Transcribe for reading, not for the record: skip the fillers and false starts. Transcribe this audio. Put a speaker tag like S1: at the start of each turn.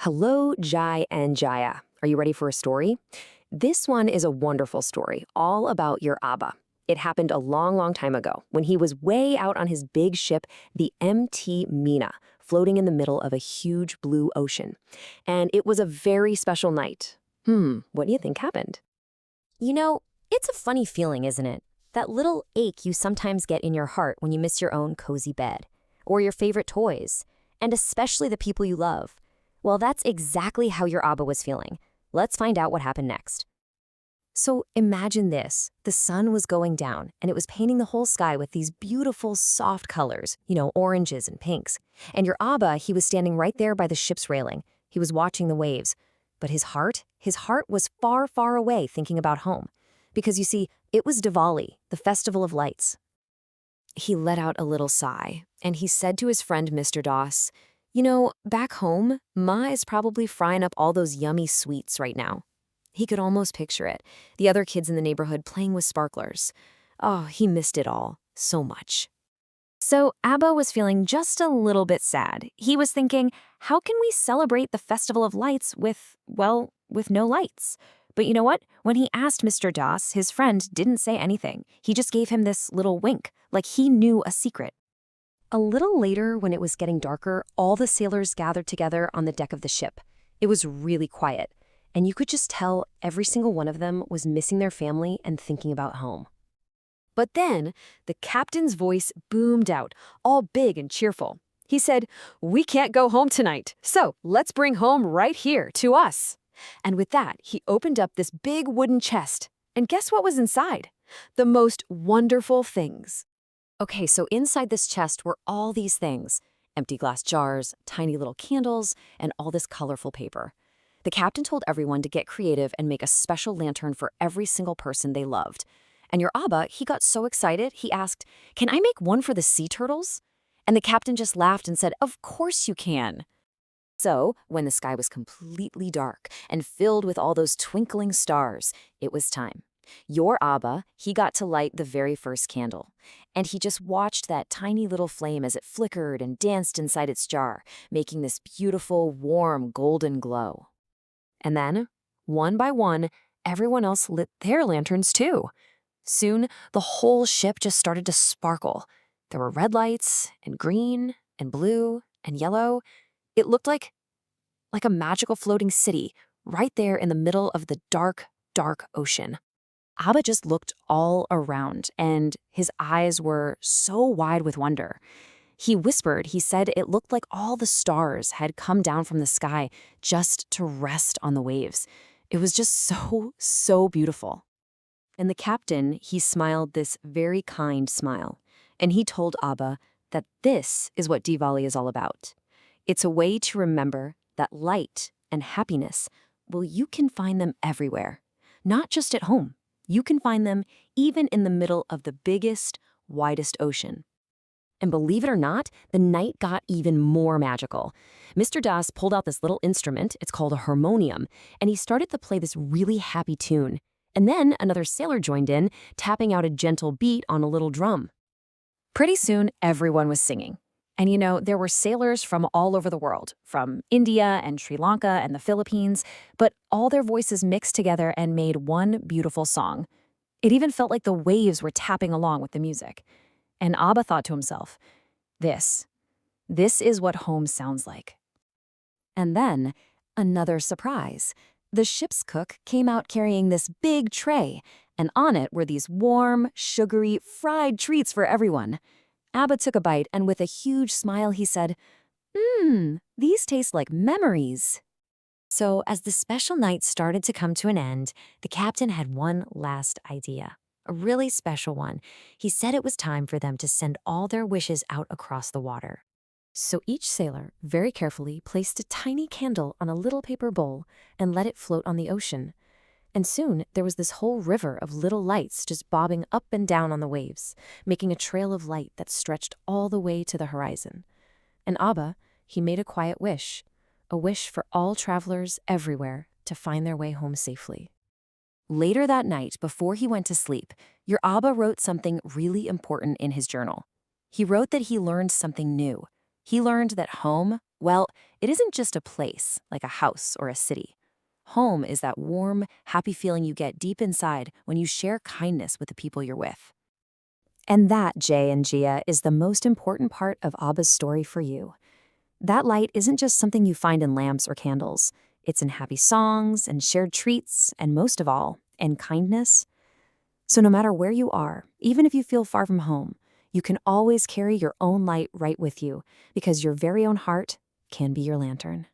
S1: Hello, Jai and Jaya. Are you ready for a story? This one is a wonderful story, all about your Abba. It happened a long, long time ago when he was way out on his big ship, the MT Mina, floating in the middle of a huge blue ocean. And it was a very special night. What do you think happened?
S2: You know, it's a funny feeling, isn't it? That little ache you sometimes get in your heart when you miss your own cozy bed, or your favorite toys, and especially the people you love. Well, that's exactly how your Abba was feeling. Let's find out what happened next. So imagine this. The sun was going down, and it was painting the whole sky with these beautiful, soft colors, oranges and pinks. And your Abba, he was standing right there by the ship's railing. He was watching the waves. But his heart was far, far away thinking about home. Because you see, it was Diwali, the festival of lights. He let out a little sigh, and he said to his friend Mr. Doss, back home, Ma is probably frying up all those yummy sweets right now. He could almost picture it, the other kids in the neighborhood playing with sparklers. Oh, he missed it all, so much. So Abba was feeling just a little bit sad. He was thinking, how can we celebrate the Festival of Lights with no lights? But you know what? When he asked Mr. Doss, his friend didn't say anything. He just gave him this little wink, like he knew a secret. A little later, when it was getting darker, all the sailors gathered together on the deck of the ship. It was really quiet, and you could just tell every single one of them was missing their family and thinking about home. But then, the captain's voice boomed out, all big and cheerful. He said, "We can't go home tonight, so let's bring home right here to us." And with that, he opened up this big wooden chest. And guess what was inside? The most wonderful things. Okay, so inside this chest were all these things. Empty glass jars, tiny little candles, and all this colorful paper. The captain told everyone to get creative and make a special lantern for every single person they loved. And your Abba, he got so excited, he asked, "Can I make one for the sea turtles?" And the captain just laughed and said, "Of course you can." So, when the sky was completely dark and filled with all those twinkling stars, it was time. Your Abba, he got to light the very first candle. And he just watched that tiny little flame as it flickered and danced inside its jar, making this beautiful, warm, golden glow. And then, one by one, everyone else lit their lanterns too. Soon, the whole ship just started to sparkle. There were red lights, and green, and blue, and yellow. It looked like a magical floating city right there in the middle of the dark, dark ocean. Abba just looked all around, and his eyes were so wide with wonder. He whispered, he said it looked like all the stars had come down from the sky just to rest on the waves. It was just so, so beautiful. And the captain, he smiled this very kind smile, and he told Abba that this is what Diwali is all about. It's a way to remember that light and happiness, well, you can find them everywhere, not just at home. You can find them even in the middle of the biggest, widest ocean. And believe it or not, the night got even more magical. Mr. Das pulled out this little instrument, it's called a harmonium, and he started to play this really happy tune. And then another sailor joined in, tapping out a gentle beat on a little drum. Pretty soon, everyone was singing. And there were sailors from all over the world, from India and Sri Lanka and the Philippines, but all their voices mixed together and made one beautiful song. It even felt like the waves were tapping along with the music. And Abba thought to himself, this is what home sounds like. And then, another surprise. The ship's cook came out carrying this big tray, and on it were these warm, sugary, fried treats for everyone. Abba took a bite, and with a huge smile, he said, these taste like memories." So as the special night started to come to an end, the captain had one last idea, a really special one. He said it was time for them to send all their wishes out across the water. So each sailor very carefully placed a tiny candle on a little paper bowl and let it float on the ocean. And soon there was this whole river of little lights just bobbing up and down on the waves, making a trail of light that stretched all the way to the horizon. And Abba, he made a quiet wish, a wish for all travelers everywhere to find their way home safely. Later that night, before he went to sleep, your Abba wrote something really important in his journal. He wrote that he learned something new. He learned that home
S1: Well, it isn't just a place, like a house or a city. Home is that warm, happy feeling you get deep inside when you share kindness with the people you're with. And that, Jay and Gia, is the most important part of Abba's story for you. That light isn't just something you find in lamps or candles. It's in happy songs and shared treats, and most of all, in kindness. So no matter where you are, even if you feel far from home, you can always carry your own light right with you, because your very own heart can be your lantern.